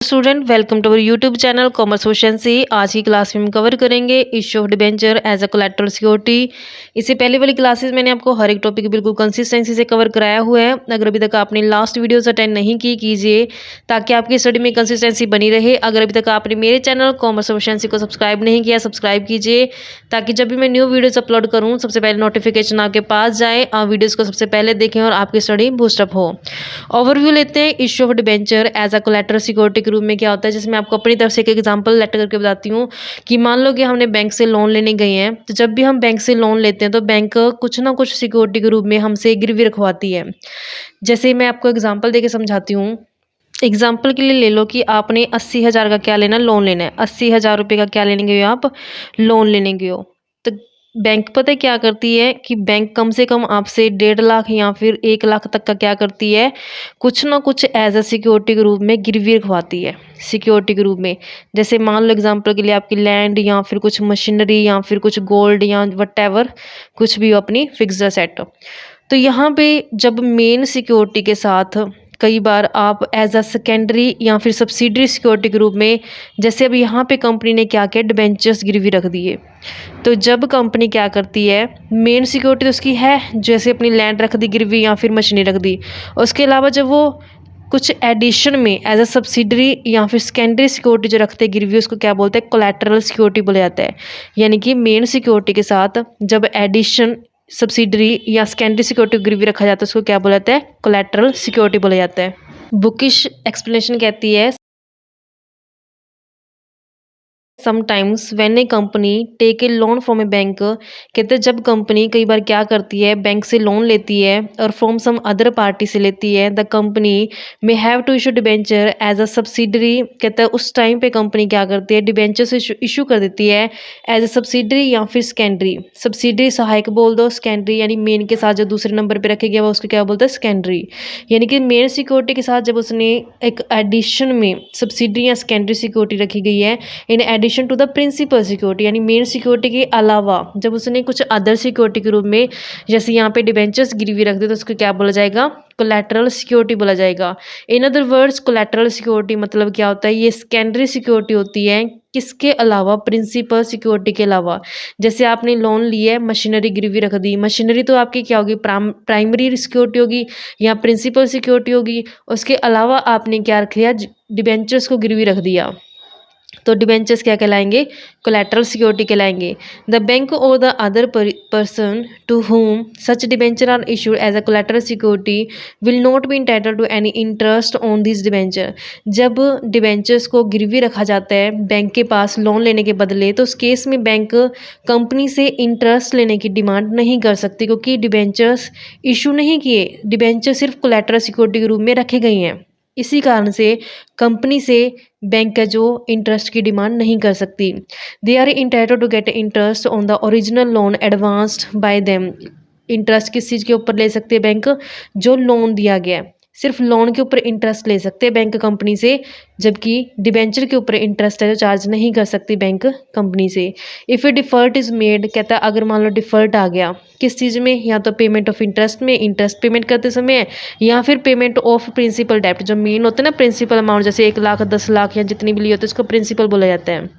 Student welcome to our YouTube channel commerce question से। आज की क्लास में हम कवर करेंगे issue of debenture as a collateral security. इससे पहले वाली क्लासेस मैंने आपको हर एक टॉपिक बिल्कुल कंसिस्टेंसी से कवर कराया हुआ है। अगर अभी तक आपने लास्ट वीडियोस अटेंड नहीं की, कीजिए ताकि आपकी स्टडी में कंसिस्टेंसी बनी रहे। अगर अभी तक आपने मेरे चैनल कॉमर्स क्वेश्चन को सब्सक्राइब नहीं किया, सब्सक्राइब कीजिए ताकि जब भी मैं न्यू वीडियोज अपलोड करूँ सबसे पहले नोटिफिकेशन आपके पास जाए, आप वीडियोज़ को सबसे पहले देखें और आपकी स्टडी बूस्टअप हो। ओवरव्यू लेते हैं issue of debenture as a collateral security के रूप में क्या होता है, जिसमें आपको अपनी तरफ से एक एग्जांपल लेटर करके बताती हूँ कि मान लो कि हमने बैंक से लोन लेने गए हैं। तो जब भी हम बैंक से लोन लेते हैं तो बैंक कुछ ना कुछ सिक्योरिटी के रूप में हमसे गिरवी रखवाती है। जैसे मैं आपको एग्जांपल देके समझाती हूँ। एग्जाम्पल के लिए ले लो कि आपने 80,000 का क्या लेना, लोन लेना है। 80,000 रुपये का क्या लेने गए हो आप, लोन लेने गए हो। तो बैंक पता है क्या करती है कि बैंक कम से कम आपसे 1.5 लाख या फिर 1 लाख तक का क्या करती है, कुछ ना कुछ एज अ सिक्योरिटी के रूप में गिरवी रखवाती है। सिक्योरिटी के रूप में जैसे मान लो एग्जाम्पल के लिए आपकी लैंड या फिर कुछ मशीनरी या फिर कुछ गोल्ड या वट कुछ भी हो, अपनी फिक्स्ड एसेट। तो यहाँ पे जब मेन सिक्योरिटी के साथ कई बार आप एज अ सेकेंडरी या फिर सब्सिडरी सिक्योरिटी के रूप में, जैसे अब यहाँ पे कंपनी ने क्या किया, डिबेंचर्स गिरवी रख दिए। तो जब कंपनी क्या करती है, मेन सिक्योरिटी तो उसकी है, जैसे अपनी लैंड रख दी गिरवी या फिर मशीनरी रख दी। उसके अलावा जब वो कुछ एडिशन में एज अ सब्सिडरी या फिर सेकेंडरी सिक्योरिटी जो रखते हैं गिरवी, उसको क्या बोलते हैं, कोलैटरल सिक्योरिटी बोला जाता है। यानी कि मेन सिक्योरिटी के साथ जब एडिशन, सब्सिडरी या सेकेंडरी सिक्योरिटी गिरवी रखा जाता है उसको क्या बोला जाता है, कोलैटरल सिक्योरिटी बोला जाता है। बुकिश एक्सप्लेनेशन कहती है sometimes when a company take a loan from a bank, कहते हैं जब कंपनी कई बार क्या करती है, बैंक से लोन लेती है और फ्रॉम सम अदर पार्टी से लेती है, the company may have to issue debenture as a subsidiary. कहता है उस टाइम पे कंपनी क्या करती है, डिबेंचर से इशू कर देती है एज अ सब्सिडरी या फिर सेकेंडरी। सब्सिडरी सहायक बोल दो, सेकेंडरी यानी मेन के साथ जो दूसरे नंबर पर रखे गया वो उसको क्या बोलते हैं, सेकेंडरी। यानी कि मेन सिक्योरिटी के साथ जब उसने एक एडिशन में सब्सिडरी या सेकेंडरी सिक्योरिटी रखी गई है, in addition to the principal security, यानी मेन सिक्योरिटी के अलावा जब उसने कुछ अदर सिक्योरिटी के रूप में, जैसे यहाँ पे डिबेंचर्स गिरवी रख दे तो उसको क्या बोला जाएगा, कोलैटरल सिक्योरिटी बोला जाएगा। In other words collateral security मतलब क्या होता है, ये सेकेंडरी सिक्योरिटी होती है, किसके अलावा, प्रिंसिपल सिक्योरिटी के अलावा। जैसे आपने लोन लिया है, मशीनरी गिरवी रख दी, मशीनरी तो आपकी क्या होगी, प्राइमरी सिक्योरिटी होगी या प्रिंसिपल सिक्योरिटी होगी। उसके अलावा आपने क्या रख दिया, डिबेंचर्स को गिरवी रख दिया, तो डिबेंचर्स क्या कहलाएंगे, कोलैटरल सिक्योरिटी कहलाएंगे। द बैंक और the other person to whom such debenture are issued as a collateral security will not be entitled to any interest on this debenture. जब डिबेंचर्स को गिरवी रखा जाता है बैंक के पास लोन लेने के बदले, तो उस केस में बैंक कंपनी से इंटरेस्ट लेने की डिमांड नहीं कर सकती, क्योंकि डिबेंचर्स इशू नहीं किए, डिबेंचर सिर्फ कोलैटरल सिक्योरिटी के रूप में रखे गए हैं। इसी कारण से कंपनी से बैंक का जो इंटरेस्ट की डिमांड नहीं कर सकती। They are entitled to get interest on the original loan advanced by them. Interest किस चीज़ के ऊपर ले सकते हैं बैंक, जो लोन दिया गया है, सिर्फ लोन के ऊपर इंटरेस्ट ले सकते हैं बैंक कंपनी से, जबकि डिबेंचर के ऊपर इंटरेस्ट है जो चार्ज नहीं कर सकती बैंक कंपनी से। If A default is made, कहता है अगर मान लो डिफ़ॉल्ट आ गया किस चीज़ में, या तो पेमेंट ऑफ इंटरेस्ट में, इंटरेस्ट पेमेंट करते समय, या फिर पेमेंट ऑफ प्रिंसिपल डेप्ट, जो मेन होता है ना प्रिंसिपल अमाउंट, जैसे 1 लाख 10 लाख या जितनी भी ली होती है उसको प्रिंसिपल बोला जाता है।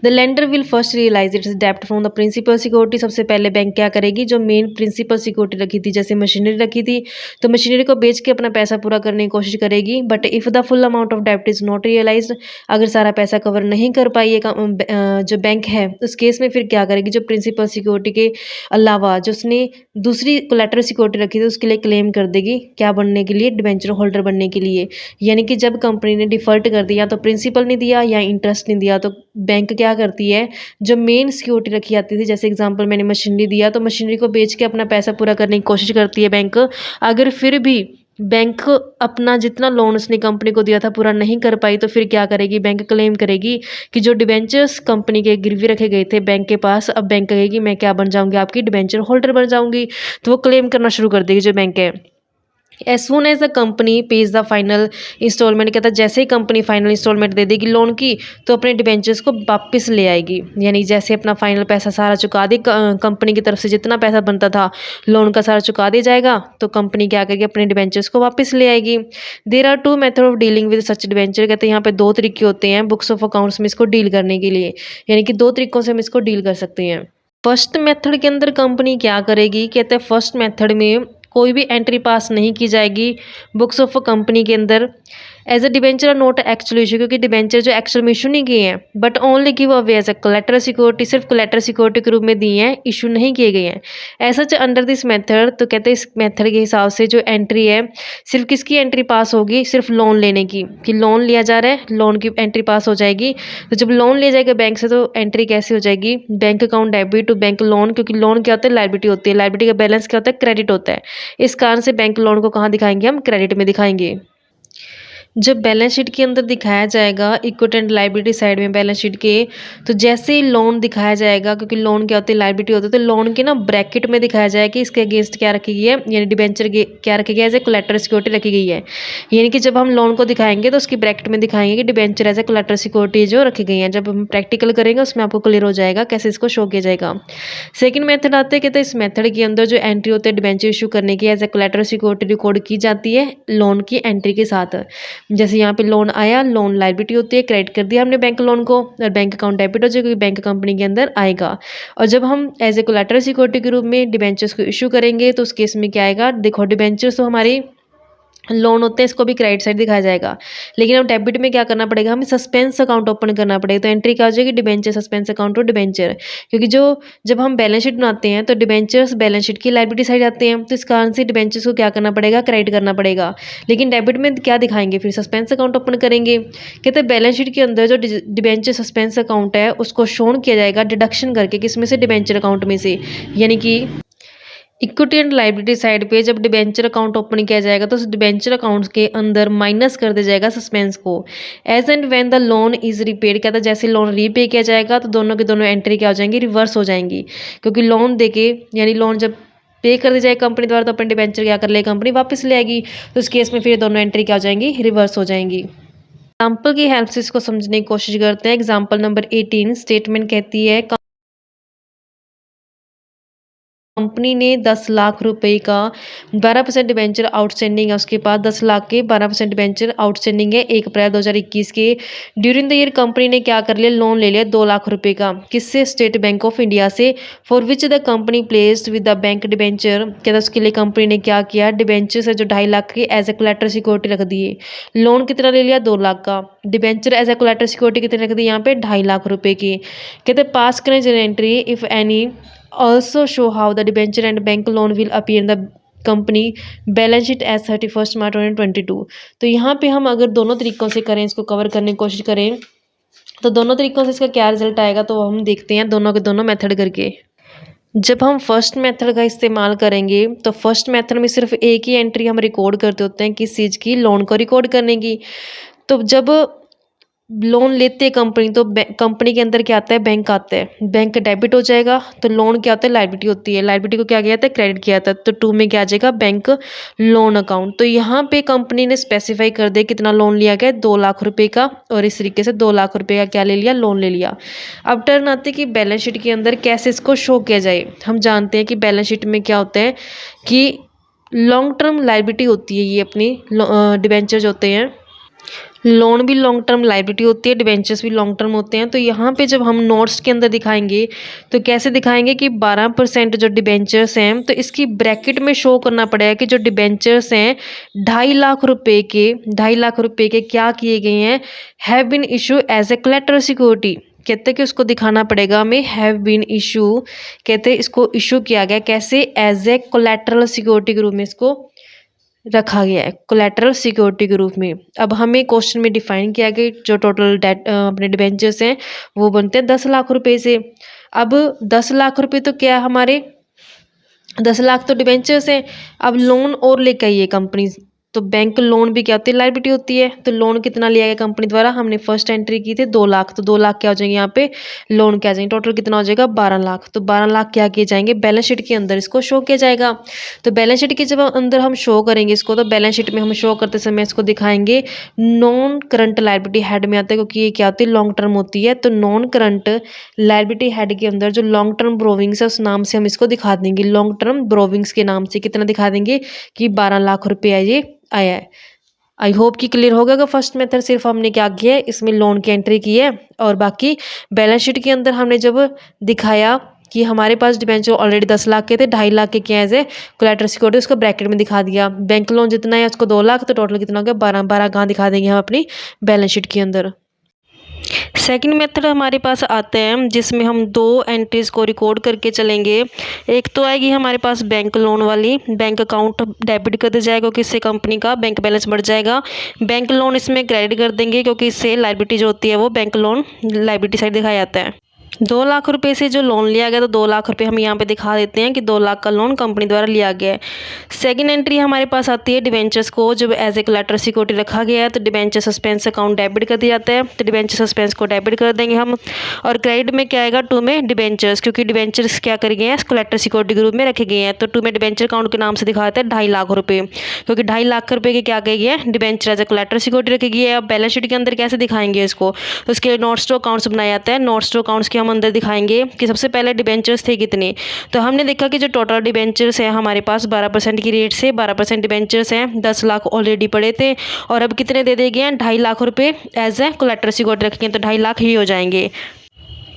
The lender will first realise its डेप्ट फ्रॉम द प्रिंसिपल सिक्योरिटी। सबसे पहले बैंक क्या करेगी, जो मेन प्रिंसिपल सिक्योरिटी रखी थी, जैसे मशीनरी रखी थी तो मशीनरी को बेच के अपना पैसा पूरा करने की कोशिश करेगी। But if the full amount of डेप्ट इज़ नॉट रियलाइज, अगर सारा पैसा कवर नहीं कर पाई है जो बैंक है, उस केस में फिर क्या करेगी, जो प्रिंसिपल सिक्योरिटी के अलावा जो उसने दूसरी कोलैटरल सिक्योरिटी रखी थी उसके लिए क्लेम कर देगी, क्या बनने के लिए, डिबेंचर होल्डर बनने के लिए। यानी कि जब कंपनी ने डिफ़ॉल्ट कर दिया तो प्रिंसिपल नहीं दिया या इंटरेस्ट नहीं दिया, तो बैंक क्या करती है, जो मेन सिक्योरिटी रखी जाती थी, जैसे एग्जांपल मैंने मशीनरी दिया, तो मशीनरी को बेच के अपना पैसा पूरा करने की कोशिश करती है बैंक। अगर फिर भी बैंक अपना जितना लोन उसने कंपनी को दिया था पूरा नहीं कर पाई, तो फिर क्या करेगी, बैंक क्लेम करेगी कि जो डिबेंचर्स कंपनी के गिरवी रखे गए थे बैंक के पास, अब बैंक कहेगी मैं क्या बन जाऊंगी, आपकी डिबेंचर होल्डर बन जाऊंगी। तो वो क्लेम करना शुरू कर देगी जो बैंक है। As soon as the company pays the final instalment, कहता है जैसे ही कंपनी फाइनल इंस्टॉलमेंट दे देगी लोन की तो अपने डिबेंचर्स को वापस ले आएगी। यानी जैसे अपना फाइनल पैसा सारा चुका दे, कंपनी की तरफ से जितना पैसा बनता था लोन का सारा चुका दिया जाएगा, तो कंपनी क्या करेगी अपने डिबेंचर्स को वापस ले आएगी। There are two method of dealing with such debenture, कहते हैं यहाँ पे दो तरीके होते हैं बुक्स ऑफ अकाउंट्स में इसको डील करने के लिए, यानी कि दो तरीकों से हम इसको डील कर सकते हैं। फर्स्ट मेथड के अंदर कंपनी क्या करेगी, कहते हैं फर्स्ट मेथड में कोई भी एंट्री पास नहीं की जाएगी बुक्स ऑफ कंपनी के अंदर as a debenture note actual issue, क्योंकि डिबेंचर जो एक्चुअल में इशू नहीं किए हैं but only give away as a collateral security, सिर्फ कोलेटरल सिक्योरिटी के रूप में दिए हैं, इशू नहीं किए गए हैं। ऐसा अंडर दिस मेथड, तो कहते हैं इस मेथड के हिसाब से जो एंट्री है सिर्फ किसकी एंट्री पास होगी, सिर्फ लोन लेने की, कि लोन लिया जा रहा है लोन की एंट्री पास हो जाएगी। तो जब लोन लिया जाएगा बैंक से तो एंट्री कैसे हो जाएगी, bank account debit to bank loan, क्योंकि लोन क्या होता है लायबिलिटी होती है, लायबिलिटी का बैलेंस क्या होता है क्रेडिट होता है। इस कारण से बैंक लोन को कहाँ दिखाएंगे हम, क्रेडिट में दिखाएंगे। जब बैलेंस शीट के अंदर दिखाया जाएगा इक्विटी एंड लायबिलिटी साइड में बैलेंस शीट के, तो जैसे ही लोन दिखाया जाएगा, क्योंकि लोन क्या होती है लायबिलिटी होती है, तो लोन के ना ब्रैकेट में दिखाया जाएगा कि इसके अगेंस्ट क्या रखी गई है, यानी डिबेंचर क्या रखी गई है, एज ए कोलेटरल सिक्योरिटी रखी गई है। यानी कि जब हम लोन को दिखाएंगे तो उसकी ब्रैकेट में दिखाएंगे कि debenture as a collateral security जो रखी गई है। जब हम प्रैक्टिकल करेंगे उसमें आपको क्लियर हो जाएगा कैसे इसको शो किया जाएगा। सेकंड मेथड आते हैं, कहते हैं इस मेथड के अंदर जो एंट्री होती है डिबेंचर इशू करने की as a collateral security record की जाती है लोन की एंट्री के साथ। जैसे यहाँ पे लोन आया, लोन लायबिलिटी होती है, क्रेडिट कर दिया हमने बैंक लोन को और बैंक अकाउंट डेबिट हो जाएगा क्योंकि बैंक कंपनी के अंदर आएगा। और जब हम एज ए कोलेटरल सिक्योरिटी के रूप में डिबेंचर्स को इशू करेंगे तो उस केस में क्या आएगा, देखो डिबेंचर्स तो हमारी लोन होते हैं, इसको भी क्रेडिट साइड दिखाया जाएगा, लेकिन अब डेबिट में क्या करना पड़ेगा, हमें सस्पेंस अकाउंट ओपन करना पड़ेगा। तो एंट्री क्या हो जाएगी, डिबेंचर सस्पेंस अकाउंट और डिबेंचर, क्योंकि जब हम बैलेंस शीट बनाते हैं तो डिबेंचर्स बैलेंस शीट की लायबिलिटी साइड आते हैं, तो इस कारण से डिबेंचर्स को क्या करना पड़ेगा, क्रेडिट करना पड़ेगा। लेकिन डेबिट में क्या दिखाएंगे, फिर सस्पेंस अकाउंट ओपन करेंगे। कहते हैं बैलेंस शीट के अंदर जो डिबेंचर सस्पेंस अकाउंट है उसको शोन किया जाएगा डिडक्शन करके, किसमें से, डिबेंचर अकाउंट में से। यानी कि इक्विटी एंड लायबिलिटी साइड पे जब डिबेंचर अकाउंट ओपन किया जाएगा तो उस डिबेंचर अकाउंट के अंदर माइनस कर दिया जाएगा सस्पेंस को। As and when the loan is repaid, कहता है जैसे लोन रीपे किया जाएगा तो दोनों के दोनों एंट्री क्या हो जाएंगी, रिवर्स हो जाएंगी, क्योंकि लोन देके यानी लोन जब पे कर दी जाए कंपनी द्वारा तो अपने डिबेंचर क्या कर ले, कंपनी वापस ले आएगी। तो इस केस में फिर दोनों एंट्री क्या हो जाएंगी, रिवर्स हो जाएंगी। एग्जाम्पल की हेल्प से इसको समझने की कोशिश करते हैं। एग्जाम्पल नंबर 18 स्टेटमेंट कहती है कंपनी ने 10 लाख रुपए का 12% डिबेंचर आउटस्टैंडिंग है, उसके पास 10 लाख के 12% डिबेंचर आउटस्टैंडिंग है 1 अप्रैल 2021 के। ड्यूरिंग द ईयर कंपनी ने क्या कर लिया, लोन ले लिया 2 लाख रुपए का, किससे, स्टेट बैंक ऑफ इंडिया से, for which the company placed with the bank debenture, कहता उसके लिए कंपनी ने क्या किया, डिबेंचर से जो 2.5 लाख के एज ए कोलेटरल सिक्योरिटी रख दिए। लोन कितना ले लिया, 2 लाख का, debenture as a collateral security कितने रख दी, यहाँ पे 2.5 लाख रुपए की। कहते पास करें general entry if any also show how the debenture and bank loan will appear in the company balance sheet as 31 March 2022। तो यहाँ पे हम अगर दोनों तरीकों से करें, इसको कवर करने की कोशिश करें तो दोनों तरीकों से इसका क्या रिजल्ट आएगा, तो हम देखते हैं दोनों के दोनों मेथड करके। जब हम फर्स्ट मेथड का इस्तेमाल करेंगे तो फर्स्ट मेथड में सिर्फ एक ही एंट्री हम रिकॉर्ड करते होते हैं, किस चीज़ की, लोन को रिकॉर्ड करने की। तो जब लोन लेते हैं कंपनी तो कंपनी के अंदर क्या आता है, बैंक आता है, बैंक डेबिट हो जाएगा, तो लोन क्या होता है, लायबिलिटी होती है, लायबिलिटी को क्या किया जाता है, क्रेडिट किया जाता है, तो 2 में क्या आ जाएगा, बैंक लोन अकाउंट। तो यहाँ पे कंपनी ने स्पेसिफाई कर दिया कितना लोन लिया गया, 2 लाख रुपए का, और इस तरीके से 2 लाख रुपए का क्या ले लिया, लोन ले लिया। अब टर्न आते कि बैलेंस शीट के अंदर कैसे इसको शो किया जाए। हम जानते हैं कि बैलेंस शीट में क्या होता है कि लॉन्ग टर्म लायबिलिटी होती है, ये अपनी डिबेंचर्स होते हैं, लोन भी लॉन्ग टर्म लायबिलिटी होती है, डिबेंचर्स भी लॉन्ग टर्म होते हैं। तो यहाँ पे जब हम नोट्स के अंदर दिखाएंगे तो कैसे दिखाएंगे कि 12% जो डिबेंचर्स हैं, तो इसकी ब्रैकेट में शो करना पड़ेगा कि जो डिबेंचर्स हैं 2.5 लाख रुपए के, 2.5 लाख रुपए के क्या किए गए हैं, have been issue as a collateral security. कहते हैं कि उसको दिखाना पड़ेगा हमें, हैव बीन इशू, कहते हैं इसको इशू किया गया कैसे, एज ए कोलेटरल सिक्योरिटी के रूप में इसको रखा गया है, कोलेटरल सिक्योरिटी के रूप में। अब हमें क्वेश्चन में डिफाइन किया गया जो टोटल डेट अपने डिबेंचर्स हैं वो बनते हैं 10 लाख रुपए से। अब 10 लाख रुपए तो क्या हमारे 10 लाख तो डिबेंचर्स हैं, अब लोन और लेके आई है कंपनी तो बैंक लोन भी क्या होती है, लायबिलिटी होती है। तो लोन कितना लिया गया कंपनी द्वारा, हमने फर्स्ट एंट्री की थी 2 लाख, तो 2 लाख क्या हो जाएंगे यहाँ पे लोन क्या आ जाएंगे, टोटल कितना हो जाएगा 12 लाख। तो 12 लाख क्या किए जाएंगे, बैलेंस शीट के अंदर इसको शो किया जाएगा। तो बैलेंस शीट के जब अंदर हम शो करेंगे इसको, तो बैलेंस शीट में हम शो करते समय इसको दिखाएंगे नॉन करंट लायबिलिटी हेड में आता है, क्योंकि ये क्या होती है लॉन्ग टर्म होती है। तो नॉन करंट लायबिलिटी हेड के अंदर जो लॉन्ग टर्म ब्रोविंग्स है उस नाम से हम इसको दिखा देंगे, लॉन्ग टर्म ब्रोविंग्स के नाम से कितना दिखा देंगे कि 12 लाख रुपया ये आया है। आई होप कि क्लियर हो गया। फर्स्ट मेथड सिर्फ हमने क्या किया है, इसमें लोन की एंट्री की है, और बाकी बैलेंस शीट के अंदर हमने जब दिखाया कि हमारे पास डिबेंचर ऑलरेडी 10 लाख के थे, 2.5 लाख के क्या एज ए कोलैटरल सिक्योरिटी उसको ब्रैकेट में दिखा दिया। बैंक लोन जितना है उसको 2 लाख, तो टोटल कितना हो गया 12 कहाँ दिखा देंगे हम अपनी बैलेंस शीट के अंदर। सेकंड मेथड हमारे पास आते हैं जिसमें हम 2 एंट्रीज को रिकॉर्ड करके चलेंगे। एक तो आएगी हमारे पास बैंक लोन वाली, बैंक अकाउंट डेबिट कर दिया जाएगा क्योंकि इससे कंपनी का बैंक बैलेंस बढ़ जाएगा। बैंक लोन इसमें क्रेडिट कर देंगे क्योंकि इससे लायबिलिटी जो होती है वो बैंक लोन लायबिलिटी साइड दिखाया जाता है। 2 लाख रुपए से जो लोन लिया गया, तो 2 लाख रुपए हम यहाँ पे दिखा देते हैं कि 2 लाख का लोन कंपनी द्वारा लिया गया है। सेकंड एंट्री हमारे पास आती है डिबेंचर्स को जब एज ए कोलैटरल सिक्योरिटी रखा गया है, तो डिबेंचर सस्पेंस अकाउंट डेबिट कर दिया जाता है। तो डिबेंचर सस्पेंस को डेबिट कर देंगे हम, और क्रेडिट में क्या आएगा 2 में डिबेंचर्स, क्योंकि डिबेंचर्स क्या कर गए हैं कोलैटरल सिक्योरिटी के रूप में रखे गए हैं। तो 2 में डिबेंचर अकाउंट के नाम से दिखा देता है 2.5 लाख रुपये, क्योंकि 2.5 लाख रुपये के क्या कही है debenture as a collateral security रखी गई है। अब बैलेंस शीट के अंदर कैसे दिखाएंगे इसको, तो उसके लिए नोट्स टू अकाउंट्स बनाया जाता है। नोट्स टू अकाउंट्स के हम अंदर दिखाएंगे कि सबसे पहले डिबेंचर्स थे कितने। तो हमने देखा कि जो टोटल डिबेंचर्स हैं हमारे पास 12% की रेट से 12% डिबेंचर्स हैं, 10 लाख ऑलरेडी पड़े थे, और अब कितने दे दिए गए हैं 2.5 लाख रुपए एज ए कोलैटरल सिक्योरिटी रखेंगे, तो 2.5 लाख ही हो जाएंगे।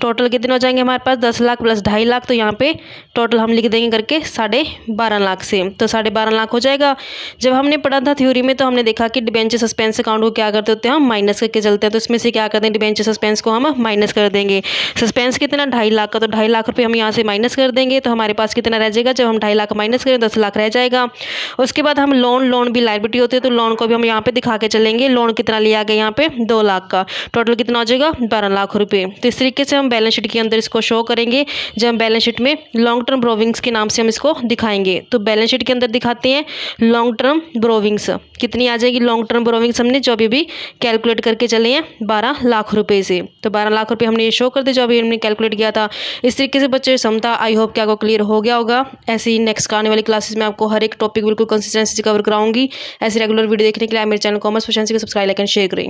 टोटल कितने हो जाएंगे हमारे पास 10 लाख प्लस 2.5 लाख, तो यहाँ पे टोटल हम लिख देंगे करके 12.5 लाख से, तो 12.5 लाख हो जाएगा। जब हमने पढ़ा था थ्योरी में तो हमने देखा कि डिबेंचर सस्पेंस अकाउंट को क्या करते होते हैं हम माइनस करके चलते हैं, तो इसमें से क्या करते हैं डिबेंचर सस्पेंस को हम माइनस कर देंगे। सस्पेंस कितना 2.5 लाख का, तो 2.5 लाख रुपये हम यहाँ से माइनस कर देंगे, तो हमारे पास कितना रह जाएगा, जब हम 2.5 लाख माइनस करें 10 लाख रह जाएगा। उसके बाद हम लोन भी लायबिलिटी होती है, तो लोन को भी हम यहाँ पे दिखा के चलेंगे। लोन कितना लिया गया यहाँ पे 2 लाख का, टोटल कितना हो जाएगा 12 लाख रुपये। तो इस तरीके से हम बैलेंस शीट के अंदर को शो करेंगे जब हम बैलेंस शीट में लॉन्ग टर्म ब्रोविंग्स के नाम से हम इसको दिखाएंगे। तो बैलेंस शीट के अंदर दिखाते हैं लॉन्ग टर्म ब्रोविंग्स कितनी आ जाएगी। लॉन्ग टर्म ब्रोविंग्स हमने जो अभी कैलकुलेट करके चले हैं 12 लाख रुपए से, तो 12 लाख रुपए हमने ये शो कर दिया जो अभी हमने कैलकुलेट किया था। इस तरीके से बच्चे समता आई होप कि आपको क्लियर हो गया होगा। ऐसे ही नेक्स्ट आने वाली क्लासेस में आपको हर एक टॉपिक बिल्कुल कंसिस्टेंसी से कवर कराऊंगी। ऐसे रेगुलर वीडियो देखने के लिए मेरे चैनल कॉमर्स प्रोफिशिएंसी को सब्सक्राइब लाइक एंड शेयर करें।